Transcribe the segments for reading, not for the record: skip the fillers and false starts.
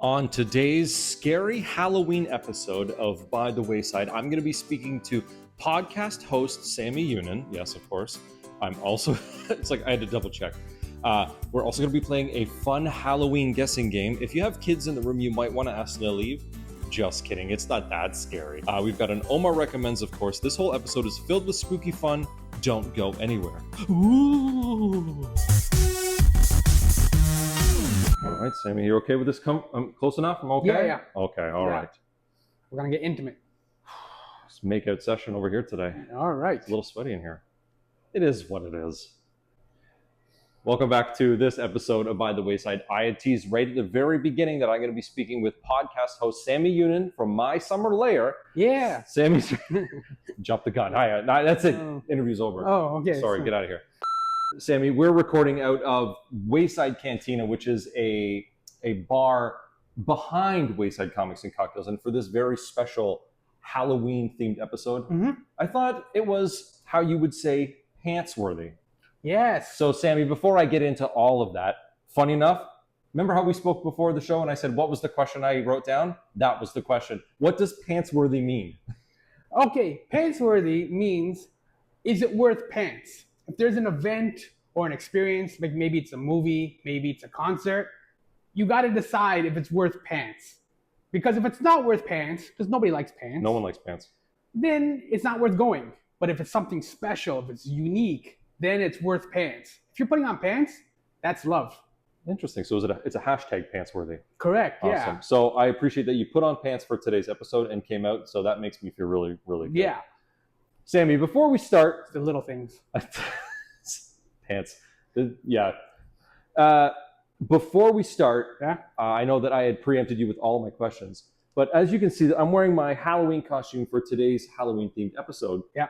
On today's scary Halloween episode of By the Wayside, I'm going to be speaking to podcast host Sammy Yunan. Yes, of course. I'm also, it's like I had to double check. We're also going to be playing a fun Halloween guessing game. If you have kids in the room, you might want to ask them to leave. Just kidding. It's not that scary. We've got an Omar Recommends, of course. This whole episode is filled with spooky fun. Don't go anywhere. Ooh. All right, Sammy, you okay with this? I'm close enough? I'm okay? Yeah. Okay, all right. We're going to get intimate. It's makeout session over here today. All right. It's a little sweaty in here. It is what it is. Welcome back to this episode of By the Wayside. I had teased right at the very beginning that I'm going to be speaking with podcast host Sammy Yunan from My Summer Lair. Yeah. Sammy's... Jump the gun. Hi, that's it. Interview's over. Oh, okay. Sorry, get out of here. Sammy, we're recording out of Wayside Cantina, which is a bar behind Wayside Comics and Cocktails. And for this very special Halloween-themed episode, I thought it was, how you would say, pants-worthy. Yes. So, Sammy, before I get into all of that, funny enough, remember how we spoke before the show and I said, what was the question I wrote down? That was the question. What does pants-worthy mean? Okay, pants-worthy means, is it worth pants? If there's an event or an experience, like maybe it's a movie, maybe it's a concert, you got to decide if it's worth pants. Because if it's not worth pants, because nobody likes pants. No one likes pants. Then it's not worth going. But if it's something special, if it's unique, then it's worth pants. If you're putting on pants, that's love. Interesting. So it's a hashtag pants-worthy. Correct, awesome. Yeah. So I appreciate that you put on pants for today's episode and came out. So that makes me feel really, really good. Yeah. Sammy, before we start... It's the little things. Pants. Yeah. Before we start, I know that I had preempted you with all of my questions. But as you can see, I'm wearing my Halloween costume for today's Halloween-themed episode. Yeah.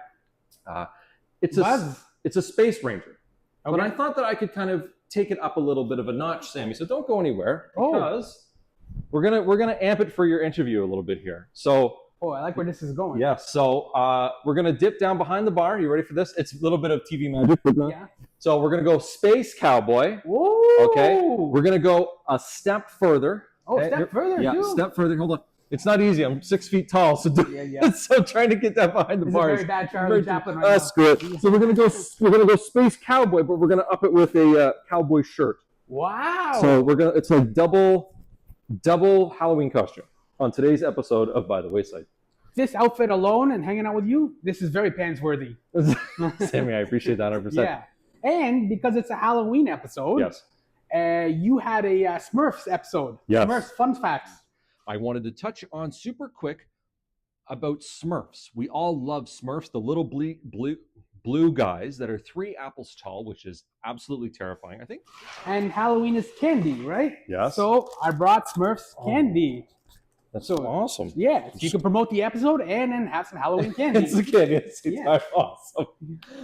It's a Space Ranger. Okay. But I thought that I could kind of take it up a little bit of a notch, Sammy. So don't go anywhere because we're gonna amp it for your interview a little bit here. So. Oh, I like where this is going. Yeah, so we're going to dip down behind the bar. You ready for this? It's a little bit of TV magic. Yeah. So we're going to go Space Cowboy. Whoa. Okay. We're going to go a step further. Oh, a step further? Yeah, a step further. Hold on. It's not easy. I'm 6 feet tall. So, so trying to get that behind the bars. This is very bad Charlie Chaplin right now. Screw it. So we're going to go Space Cowboy, but we're going to up it with a cowboy shirt. Wow. So it's like double Halloween costume on today's episode of By the Wayside. This outfit alone and hanging out with you, this is very pants-worthy. Sammy, I appreciate that 100%. Yeah. And because it's a Halloween episode, yes, you had a Smurfs episode. Yes. Smurfs fun facts. I wanted to touch on super quick about Smurfs. We all love Smurfs, the little blue guys that are 3 apples tall, which is absolutely terrifying, I think. And Halloween is candy, right? Yes. So I brought Smurfs candy. That's so awesome. Yeah, so you can promote the episode and then have some Halloween candy. It's awesome.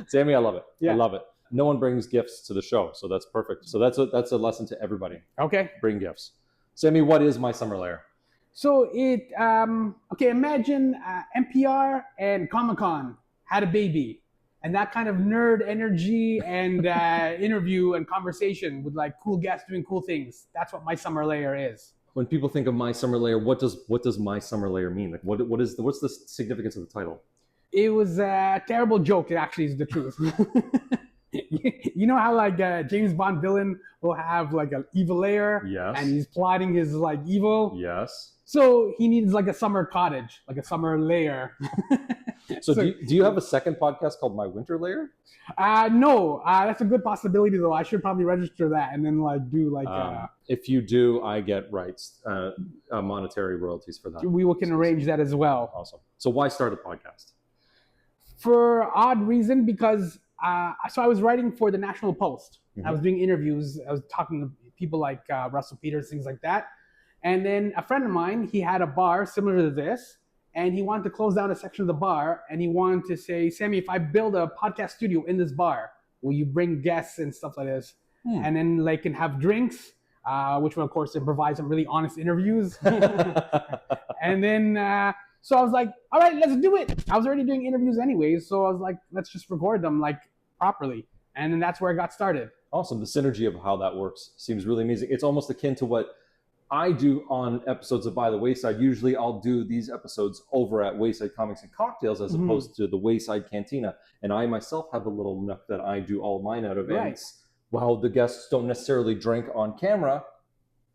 Sammy, I love it. Yeah. I love it. No one brings gifts to the show, so that's perfect. So that's a lesson to everybody. Okay. Bring gifts. Sammy, what is My Summer Lair? So imagine NPR and Comic-Con had a baby. And that kind of nerd energy and interview and conversation with like cool guests doing cool things. That's what My Summer Lair is. When people think of My Summer Lair, what does My Summer Lair mean? Like what's the significance of the title? It was a terrible joke. It actually is the truth. You know how like James Bond villain will have like an evil lair, yes, and he's plotting his like evil. Yes. So he needs like a summer cottage, like a summer lair. So do you have a second podcast called My Winter Lair? No, that's a good possibility though. I should probably register that and then like do like. If you do, I get rights, monetary royalties for that. We can arrange that as well. Awesome. So why start a podcast? For odd reason, because so I was writing for the National Post. I was doing interviews. I was talking to people like Russell Peters, things like that. And then a friend of mine, he had a bar similar to this. And he wanted to close down a section of the bar, and he wanted to say, Sammy, if I build a podcast studio in this bar, will you bring guests and stuff like this? And then they can have drinks, which will, of course, provide some really honest interviews. And then, so I was like, all right, let's do it. I was already doing interviews anyways, so I was like, let's just record them like properly. And then that's where I got started. Awesome. The synergy of how that works seems really amazing. It's almost akin to what I do on episodes of By the Wayside, usually I'll do these episodes over at Wayside Comics and Cocktails as opposed to the Wayside Cantina. And I myself have a little nook that I do all mine out of. Right. And while the guests don't necessarily drink on camera,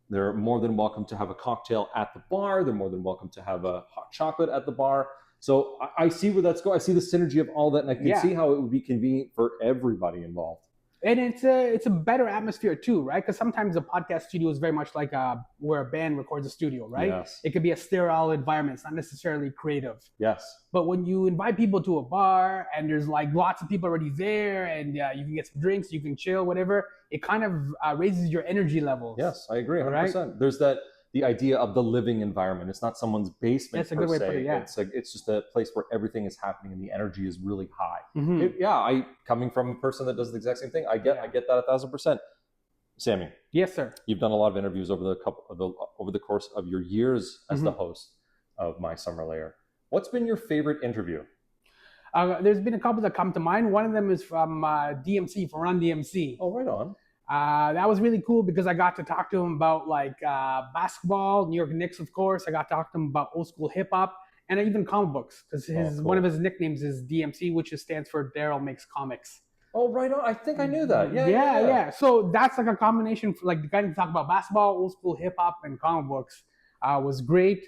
they're more than welcome to have a cocktail at the bar. They're more than welcome to have a hot chocolate at the bar. So I see where that's going. I see the synergy of all that, and I can see how it would be convenient for everybody involved. And it's a better atmosphere too, right? Because sometimes a podcast studio is very much like where a band records a studio, right? Yes. It could be a sterile environment. It's not necessarily creative. Yes. But when you invite people to a bar and there's like lots of people already there, and you can get some drinks, you can chill, whatever, it kind of raises your energy levels. Yes, I agree, 100%. Right? There's the idea of the living environment. It's not someone's basement. That's a good way to put it. Yeah. It's just a place where everything is happening and the energy is really high. Mm-hmm. Coming from a person that does the exact same thing, I get that 1,000%. Sammy. Yes, sir. You've done a lot of interviews over the course of your years as the host of My Summer Lair. What's been your favorite interview? There's been a couple that come to mind. One of them is from DMC, for Run DMC. Oh, right on. That was really cool because I got to talk to him about like basketball, New York Knicks, of course. I got to talk to him about old school hip hop and even comic books because one of his nicknames is DMC, which stands for Daryl Makes Comics. Oh, right on. I think I knew that. Yeah. So that's like a combination for like the guy to talk about basketball, old school hip hop, and comic books was great.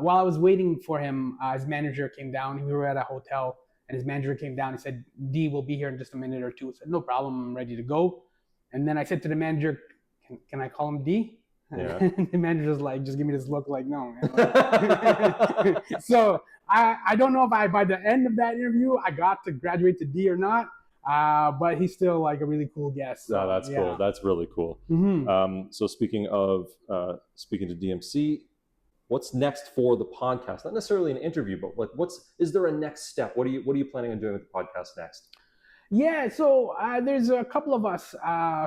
While I was waiting for him, his manager came down. We were at a hotel and his manager came down and said, D will be here in just a minute or two. I said, no problem, I'm ready to go. And then I said to the manager, can I call him D? Yeah. And the manager's like, just give me this look like, no. So I don't know if by the end of that interview, I got to graduate to D or not, but he's still like a really cool guest. So, that's cool. That's really cool. Mm-hmm. So speaking to DMC, what's next for the podcast? Not necessarily an interview, but like, is there a next step? What are you planning on doing with the podcast next? Yeah, so there's a couple of us.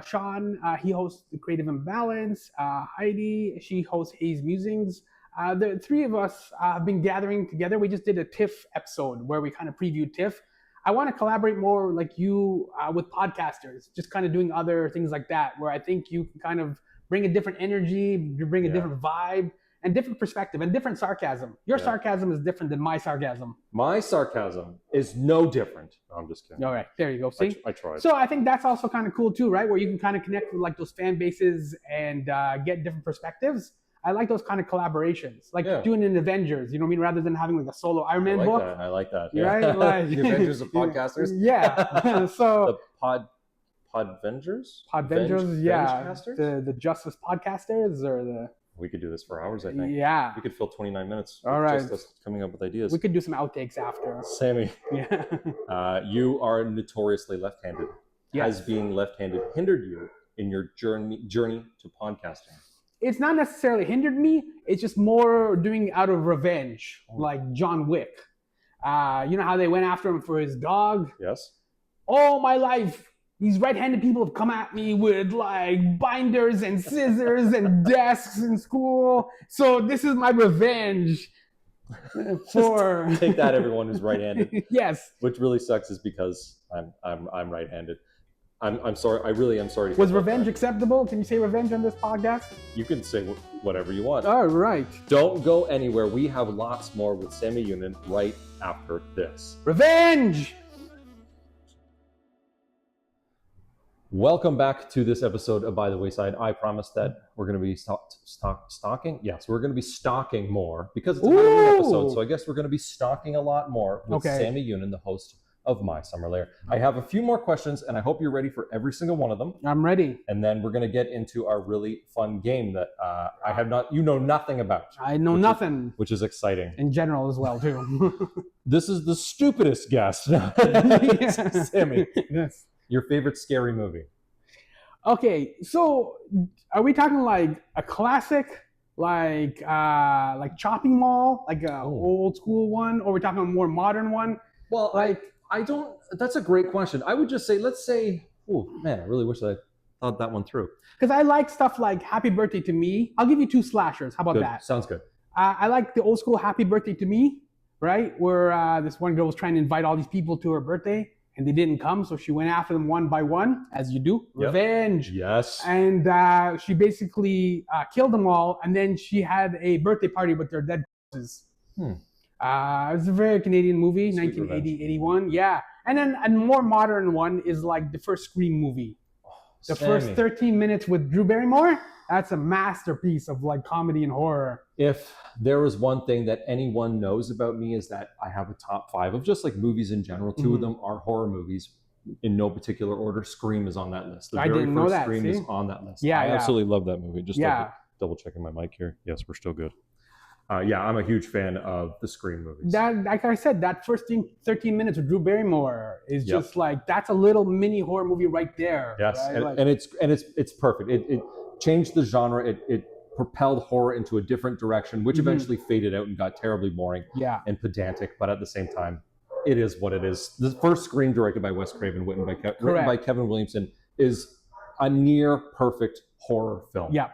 Sean, he hosts The Creative Imbalance. Heidi, she hosts Hayes Musings. The three of us have been gathering together. We just did a TIFF episode where we kind of previewed TIFF. I want to collaborate more like you with podcasters, just kind of doing other things like that, where I think you can kind of bring a different energy, bring a different vibe, and different perspective and different sarcasm. Your sarcasm is different than my sarcasm. My sarcasm is no different. No, I'm just kidding. All right, there you go. See? I tried. So I think that's also kind of cool too, right? Where you can kind of connect with like those fan bases and get different perspectives. I like those kind of collaborations, like doing an Avengers, you know what I mean? Rather than having like a solo Iron Man book. I like that. Yeah. Right? Like, the Avengers of podcasters. Yeah. So the Podvengers? Podvengers, yeah. The Justice Podcasters or the... We could do this for hours, I think. Yeah. We could fill 29 minutes all right. just us coming up with ideas. We could do some outtakes after. Sammy, you are notoriously left-handed. Yes. Has being left-handed hindered you in your journey to podcasting? It's not necessarily hindered me. It's just more doing out of revenge, like John Wick. You know how they went after him for his dog? Yes. All my life, these right-handed people have come at me with like binders and scissors and desks in school. So this is my revenge for take that, everyone who's right-handed. Yes. Which really sucks is because I'm right-handed. I'm sorry. I really am sorry. Was revenge acceptable? Can you say revenge on this podcast? You can say whatever you want. All right. Don't go anywhere. We have lots more with Sammy Yunan right after this. Revenge! Welcome back to this episode of By the Wayside. I promised that we're going to be stalking. Yes, we're going to be stalking more because it's a Halloween episode. So I guess we're going to be stalking a lot more with Sammy Yunan, the host of My Summer Lair. I have a few more questions, and I hope you're ready for every single one of them. I'm ready. And then we're going to get into our really fun game that you know nothing about. I know nothing. Which is exciting. In general as well, too. This is the stupidest guess. Sammy, yes. Your favorite scary movie? Okay, so are we talking like a classic, like Chopping Mall, like a old school one, or are we talking a more modern one? Well, that's a great question. I would just say, let's say, oh man, I really wish I thought that one through. Because I like stuff like Happy Birthday to Me. I'll give you two slashers. How about that? Sounds good. I like the old school Happy Birthday to Me, right? Where this one girl was trying to invite all these people to her birthday. and they didn't come, so she went after them one by one, as you do. Yep. Revenge. Yes. And she basically killed them all, and then she had a birthday party with their dead corpses. It was a very Canadian movie, Sweet 1980, 81. Yeah. And then a more modern one is like the first Scream movie. The first 13 minutes with Drew Barrymore, that's a masterpiece of like comedy and horror. If there was one thing that anyone knows about me is that I have a top 5 of just like movies in general. 2 of them are horror movies in no particular order. Scream is on that list. The I very didn't know first that. Scream See? is on that list. Yeah, I yeah. absolutely love that movie. Just Yeah. double checking my mic here. Yes, we're still good. Yeah, I'm a huge fan of the Scream movies. That, like I said, that first 13 minutes with Drew Barrymore is just like, that's a little mini horror movie right there. Yes, right? and it's perfect. It changed the genre. It propelled horror into a different direction, which eventually faded out and got terribly boring and pedantic. But at the same time, it is what it is. The first Scream, directed by Wes Craven, written by Kevin Williamson, is a near perfect horror film. Yeah.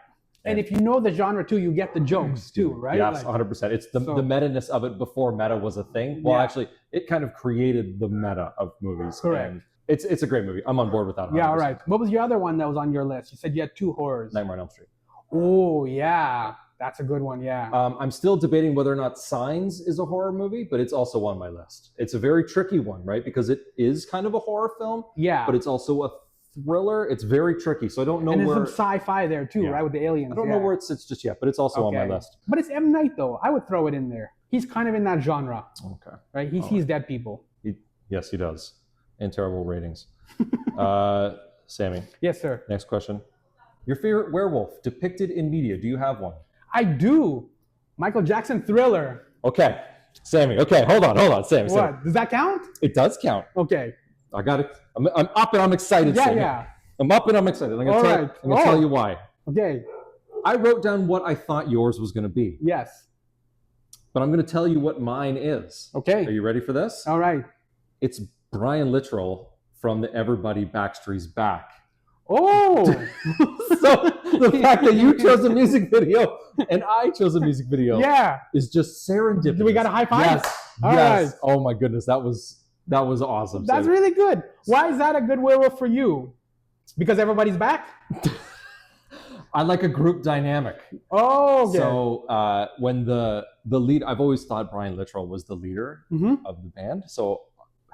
And if you know the genre too, you get the jokes too, right? Yes, 100%. It's the meta-ness of it before meta was a thing. Well, actually, it kind of created the meta of movies. Correct. And it's a great movie. I'm on board with that. 100%. Yeah, all right. What was your other one that was on your list? You said you had 2 horrors. Nightmare on Elm Street. Oh, yeah. That's a good one, yeah. I'm still debating whether or not Signs is a horror movie, but it's also on my list. It's a very tricky one, right? Because it is kind of a horror film, but it's also a thriller. It's very tricky, so I don't know and where. There's some sci-fi there too, right, with the aliens. I don't know where it sits just yet, but it's also on my list. But it's M. Night though. I would throw it in there. He's kind of in that genre. Okay. Right? He sees dead people. Yes, he does. And terrible ratings. Sammy. Yes, sir. Next question. Your favorite werewolf depicted in media? Do you have one? I do. Michael Jackson Thriller. Okay, Sammy. Okay, hold on, Sammy. What? Does that count? It does count. Okay. I got it. I'm up and I'm excited. Yeah, Sammy. yeah. I'm up and I'm excited. I'm gonna tell you why. Okay. I wrote down what I thought yours was going to be. Yes. But I'm going to tell you what mine is. Okay. Are you ready for this? All right. It's Brian Littrell from the Everybody Backstreet's Back. Oh! So the fact that you chose a music video and I chose a music video is just serendipitous. Do we got a high five? Yes. All right. Oh my goodness. That was awesome. That's really good. Why is that a good werewolf for you? Because everybody's back? I like a group dynamic. Oh, okay. So when the lead, I've always thought Brian Littrell was the leader of the band. So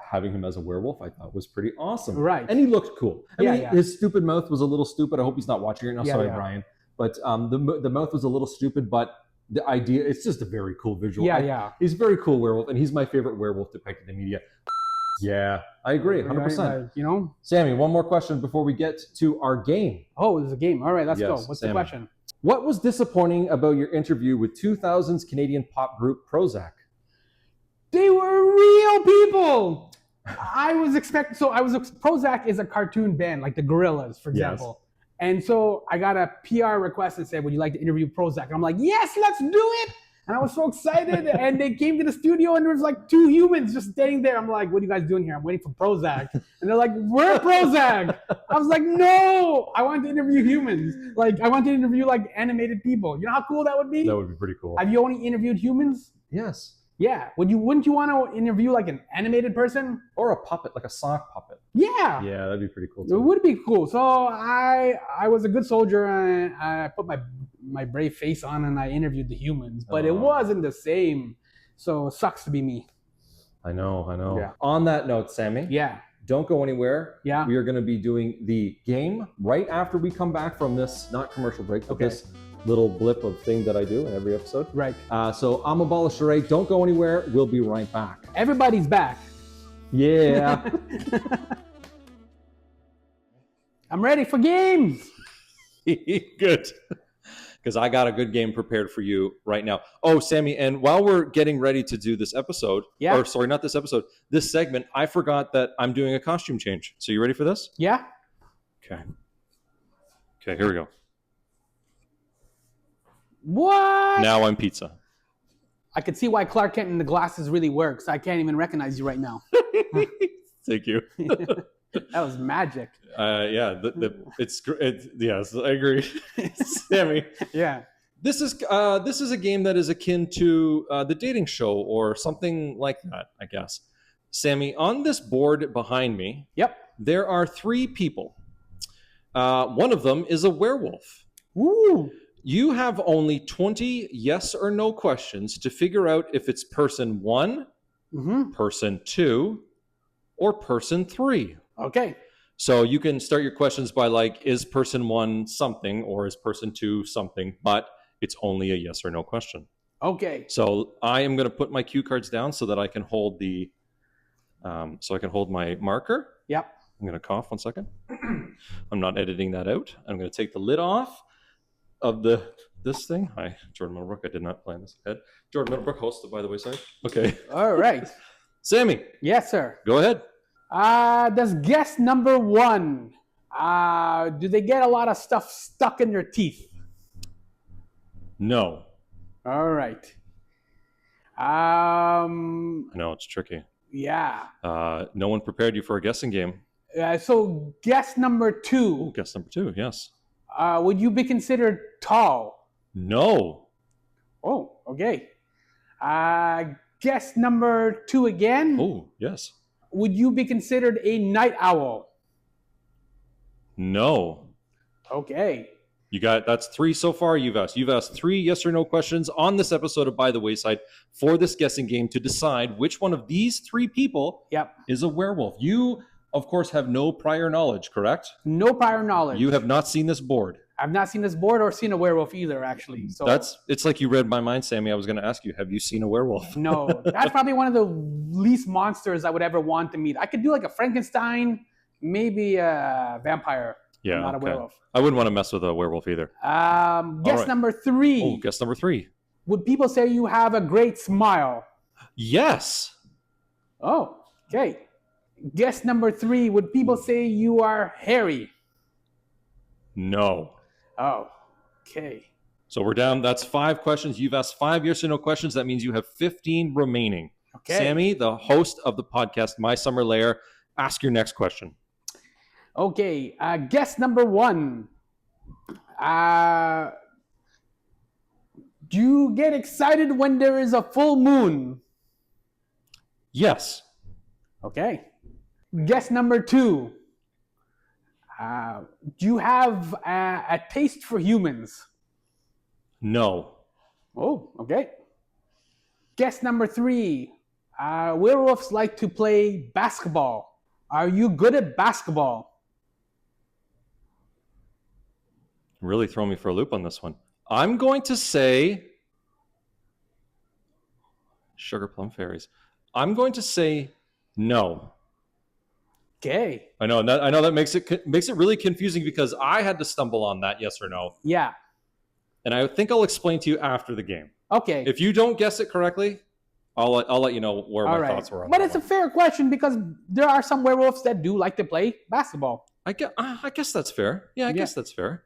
having him as a werewolf, I thought was pretty awesome. Right. And he looked cool. I mean, his stupid mouth was a little stupid. I hope he's not watching it now. Sorry, Brian. But the mouth was a little stupid, but the idea, it's just a very cool visual. He's a very cool werewolf, and he's my favorite werewolf depicted in media. Yeah, I agree, 100%. You know? Sammy, one more question before we get to our game. Oh, there's a game. All right, let's go. What's the question? What was disappointing about your interview with 2000s Canadian pop group Prozac? They were real people. I was expecting, Prozac is a cartoon band, like the Gorillas, for example. And so I got a PR request and said, would you like to interview Prozac? And I'm like, yes, let's do it. And I was so excited. And they came to the studio and there was like 2 humans just staying there. I'm like, what are you guys doing here? I'm waiting for Prozac. And they're like, we're Prozac. I was like, no, I want to interview humans. Like, I want to interview like animated people. You know how cool that would be? That would be pretty cool. Have you only interviewed humans? Yes. Yeah. Wouldn't you want to interview like an animated person? Or a puppet, like a sock puppet. Yeah. Yeah, that'd be pretty cool too. It would be cool. So I was a good soldier and I put my brave face on and I interviewed the humans, but it wasn't the same. So it sucks to be me. I know. Yeah. On that note, Sammy. Yeah. Don't go anywhere. Yeah. We are going to be doing the game right after we come back from this, not commercial break, but this little blip of thing that I do in every episode. Right. So I'm a ball of charade. Don't go anywhere. We'll be right back. Everybody's back. Yeah. I'm ready for games. Good. Because I got a good game prepared for you right now. Oh, Sammy, and while we're getting ready to do this episode, or sorry, not this episode, this segment, I forgot that I'm doing a costume change. So you ready for this? Yeah. Okay, here we go. What? Now I'm pizza. I could see why Clark Kent in the glasses really works. I can't even recognize you right now. Thank you. That was magic. Yes, I agree. Sammy. Yeah. This is a game that is akin to the dating show or something like that, I guess. Sammy, on this board behind me, Yep. there are 3 people. One of them is a werewolf. Ooh. You have only 20 yes or no questions to figure out if it's person 1, Mm-hmm. person 2, or person 3. Okay. So you can start your questions by like, is person 1 something or is person 2 something? But it's only a yes or no question. Okay. So I am going to put my cue cards down so that I can hold my marker. Yep. I'm going to cough 1 second. I'm not editing that out. I'm going to take the lid off of this thing. Hi, Jordan Middlebrook. I did not plan this ahead. Jordan Middlebrook, host of By the Wayside. Okay. All right. Sammy. Yes, sir. Go ahead. Does guest number 1, do they get a lot of stuff stuck in their teeth? No. All right. I know it's tricky. Yeah. No one prepared you for a guessing game. So guest number 2, Guess number 2, yes. would you be considered tall? No. Oh, okay. Guest number 2 again. Oh, yes. Would you be considered a night owl? No. Okay. That's 3 so far you've asked. You've asked 3 yes or no questions on this episode of By the Wayside for this guessing game to decide which one of these 3 people Yep. is a werewolf. You, of course, have no prior knowledge, correct? No prior knowledge. You have not seen this board. I've not seen this board or seen a werewolf either, actually. So It's like you read my mind, Sammy. I was going to ask you, have you seen a werewolf? no, that's probably one of the least monsters I would ever want to meet. I could do like a Frankenstein, maybe a vampire. Yeah, not a werewolf. I wouldn't want to mess with a werewolf either. Guess right. number 3. Oh, guess number 3. Would people say you have a great smile? Yes. Oh, okay. Guess number 3. Would people say you are hairy? No. Oh, okay. So we're down. That's 5 questions. You've asked 5 yes or no questions. That means you have 15 remaining. Okay. Sammy, the host of the podcast, My Summer Lair, ask your next question. Okay. Guess number 1. Do you get excited when there is a full moon? Yes. Okay. Guess number 2. Do you have a taste for humans? No. Oh, okay. Guess number 3. Werewolves like to play basketball. Are you good at basketball? Really throw me for a loop on this one. I'm going to say Sugar Plum Fairies. I'm going to say no. Okay. I know that makes it really confusing because I had to stumble on that yes or no. Yeah. And I think I'll explain to you after the game. Okay. If you don't guess it correctly, I'll let you know where my thoughts were on But that it's one. a fair question because there are some werewolves that do like to play basketball. I guess that's fair. Yeah, I guess that's fair.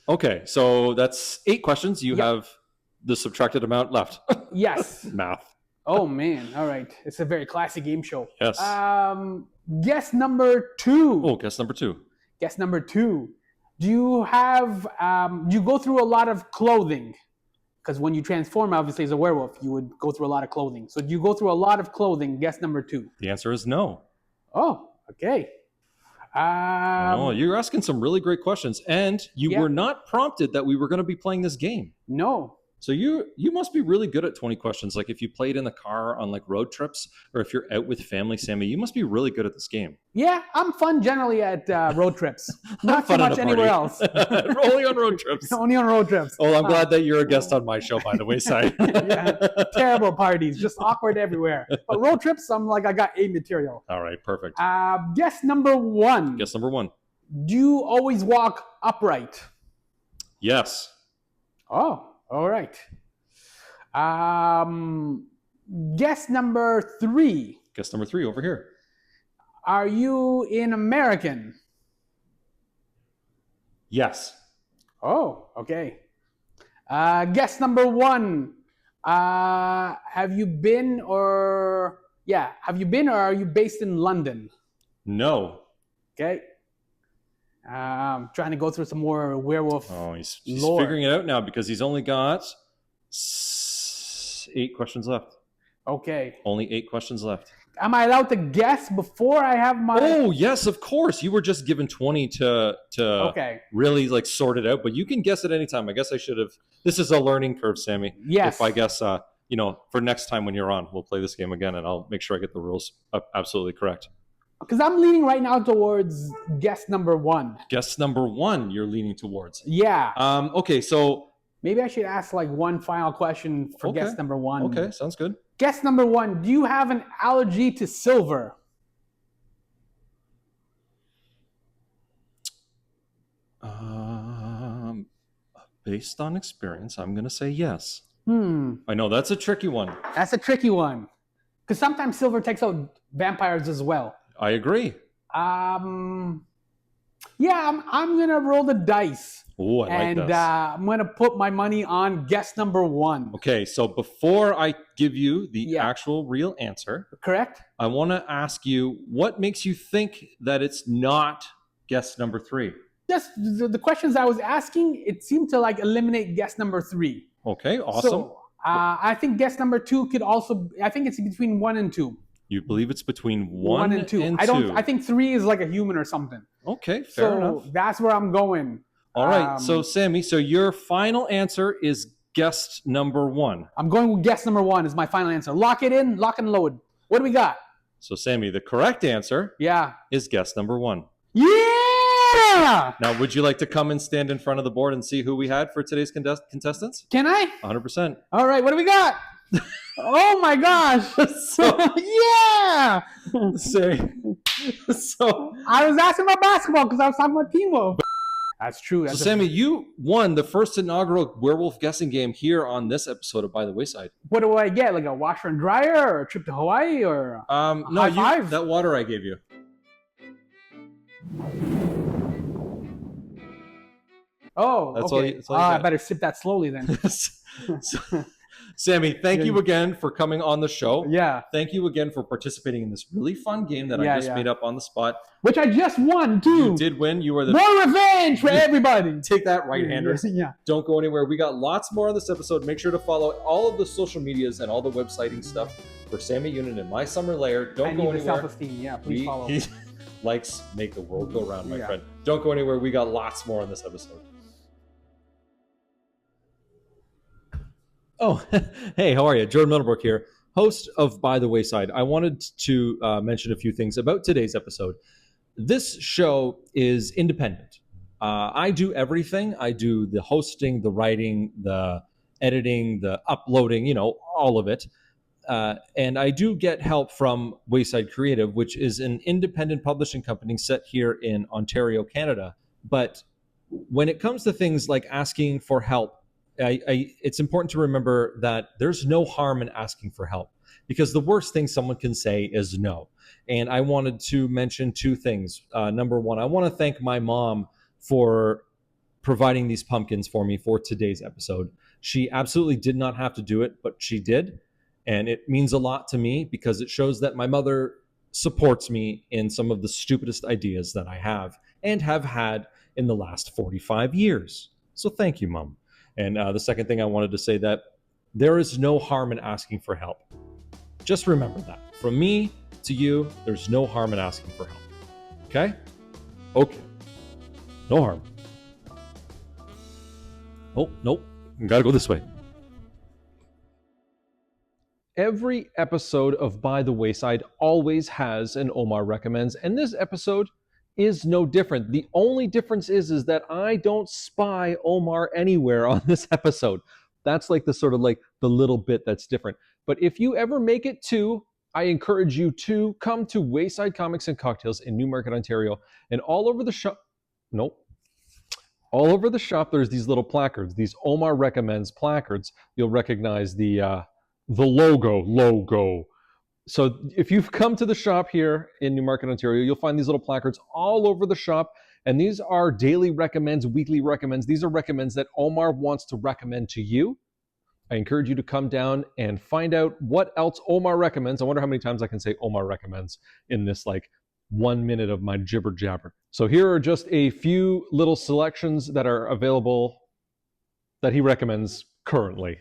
Okay, so that's 8 questions. You have the subtracted amount left. Yes. Math. Oh man. All right. It's a very classy game show. Yes. Guess number 2. Oh, guess number 2. Guess number 2. Do you have do you go through a lot of clothing? Because when you transform, obviously, as a werewolf, you would go through a lot of clothing. So do you go through a lot of clothing? Guess number 2. The answer is no. Oh, okay. You're asking some really great questions, and you were not prompted that we were going to be playing this game. No. So you must be really good at 20 questions. Like if you played in the car on like road trips, or if you're out with family, Sammy, you must be really good at this game. Yeah, I'm fun generally at road trips. Not so fun at much a anywhere party. else. Only on road trips. Only on road trips. Oh, I'm glad that you're a guest on my show, By the Wayside. Yeah, terrible parties, just awkward everywhere. But road trips, I'm like, I got A material. All right, perfect. Guess number 1. Guess number 1. Do you always walk upright? Yes. Oh, all right. Guess number 3. Guess number 3 over here. Are you an American? Yes. Oh, okay. Guess number 1. Have you been or are you based in London? No. Okay. I'm trying to go through some more werewolf. Oh, he's lore. figuring it out now because he's only got 8 questions left. Okay. Only 8 questions left. Am I allowed to guess before I have my? Oh yes, of course. You were just given 20 to Okay. really like sort it out, but you can guess at any time. I guess I should have. This is a learning curve, Sammy. Yes. If I guess, for next time when you're on, we'll play this game again, and I'll make sure I get the rules absolutely correct. Because I'm leaning right now towards guess number 1. Guess number 1, you're leaning towards. Yeah. Okay, so maybe I should ask like one final question for guess number 1. Okay, sounds good. Guess number 1. Do you have an allergy to silver? Based on experience, I'm going to say yes. I know that's a tricky one. That's a tricky one. Because sometimes silver takes out vampires as well. I agree. Yeah, I'm going to roll the dice. Oh, I like this. And I'm going to put my money on guess number 1. Okay, so before I give you the actual real answer, correct? I want to ask you, what makes you think that it's not guess number 3? Just the questions I was asking, it seemed to like eliminate guess number 3. Okay, awesome. So I think guess number 2 could also, I think it's between 1 and 2. You believe it's between 1 and 2? I think 3 is like a human or something. Okay, fair enough. So that's where I'm going. All right, so Sammy, so your final answer is guess number 1. I'm going with guess number 1 is my final answer. Lock it in, lock and load. What do we got? So Sammy, the correct answer is guess number 1. Yeah! Now, would you like to come and stand in front of the board and see who we had for today's contestants? Can I? 100%. All right, what do we got? Oh my gosh! Yeah! So I was asking about basketball because I was talking about Teen Wolf. That's true. So Sammy, you won the first inaugural werewolf guessing game here on this episode of By the Wayside. What do I get? Like a washer and dryer, or a trip to Hawaii, or no, that water I gave you. Oh, that's okay. all you I better sip that slowly then. Sammy, thank you again for coming on the show. Yeah. Thank you again for participating in this really fun game that I just made up on the spot. Which I just won, too. You did win. You were the more revenge for everybody. Take that, right-handers. Yeah. Don't go anywhere. We got lots more on this episode. Make sure to follow all of the social medias and all the websiting stuff for Sammy Union and My Summer Lair. Don't go anywhere. Self-esteem. Yeah, please follow. He likes make the world go round, my friend. Don't go anywhere. We got lots more on this episode. Oh, hey, how are you? Jordan Middlebrook here, host of By the Wayside. I wanted to mention a few things about today's episode. This show is independent. I do everything. I do the hosting, the writing, the editing, the uploading, all of it. And I do get help from Wayside Creative, which is an independent publishing company set here in Ontario, Canada. But when it comes to things like asking for help, it's important to remember that there's no harm in asking for help, because the worst thing someone can say is no. And I wanted to mention 2 things. Number 1, I want to thank my mom for providing these pumpkins for me for today's episode. She absolutely did not have to do it, but she did. And it means a lot to me because it shows that my mother supports me in some of the stupidest ideas that I have and have had in the last 45 years. So thank you, Mom. And the second thing I wanted to say, that there is no harm in asking for help. Just remember that. From me to you, there's no harm in asking for help. Okay? Okay. No harm. Oh, nope. Gotta go this way. Every episode of By the Wayside always has an Omar Recommends, and this episode is no different. The only difference is that I don't spy Omar anywhere on this episode. That's like the sort of like the little bit that's different. But if you ever make it to, I encourage you to come to Wayside Comics and Cocktails in Newmarket, Ontario, and all over the shop. All over the shop, there's these little placards, these Omar Recommends placards. You'll recognize the logo. So if you've come to the shop here in Newmarket, Ontario, you'll find these little placards all over the shop. And these are daily recommends, weekly recommends. These are recommends that Omar wants to recommend to you. I encourage you to come down and find out what else Omar recommends. I wonder how many times I can say Omar recommends in this 1 minute of my jibber jabber. So here are just a few little selections that are available that he recommends currently.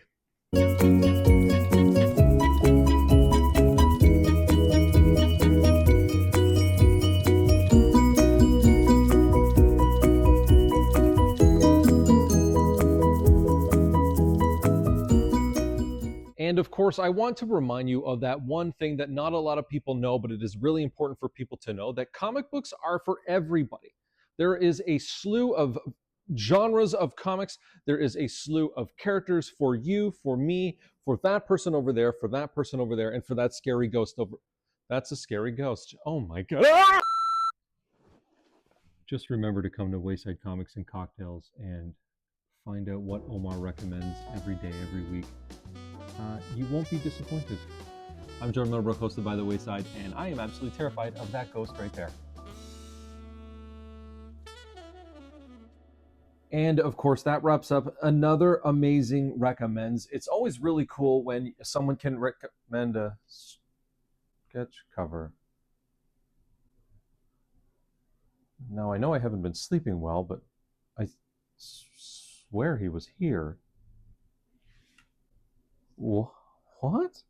And of course, I want to remind you of that one thing that not a lot of people know, but it is really important for people to know, that comic books are for everybody. There is a slew of genres of comics. There is a slew of characters for you, for me, for that person over there, for that person over there, and for that scary ghost over. That's a scary ghost. Oh my God. Ah! Just remember to come to Wayside Comics and Cocktails and find out what Omar recommends every day, every week. You won't be disappointed. I'm Jordan Middlebrook, hosted by The Wayside, and I am absolutely terrified of that ghost right there. And of course, that wraps up another amazing recommends. It's always really cool when someone can recommend a sketch cover. Now, I know I haven't been sleeping well, but I swear he was here. What?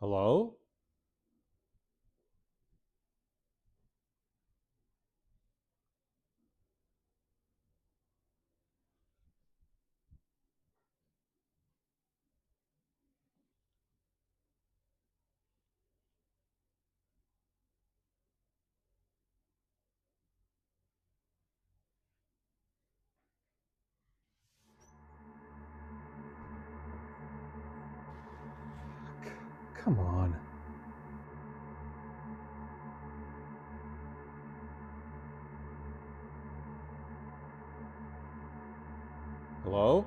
Hello? Come on. Hello?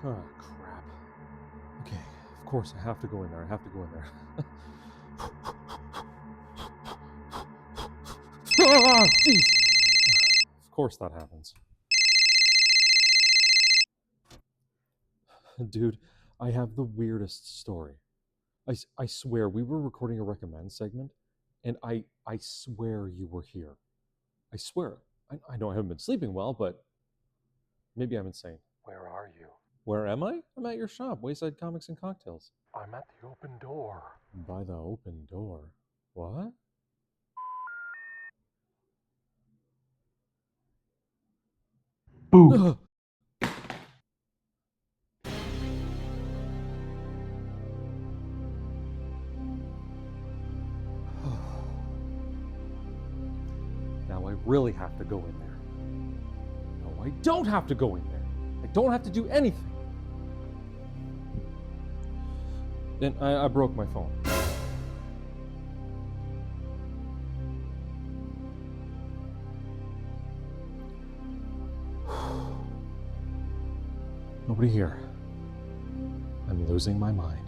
Oh, crap. Okay, of course I have to go in there. Ah, jeez. Of course that happens. Dude, I have the weirdest story. I swear, we were recording a recommend segment, and I swear you were here. I swear. I know I haven't been sleeping well, but maybe I'm insane. Where are you? Where am I? I'm at your shop, Wayside Comics and Cocktails. I'm at the open door. By the open door. What? Boo. Now I really have to go in there. No, I don't have to go in there. I don't have to do anything. Then I broke my phone. Nobody here. I'm losing my mind.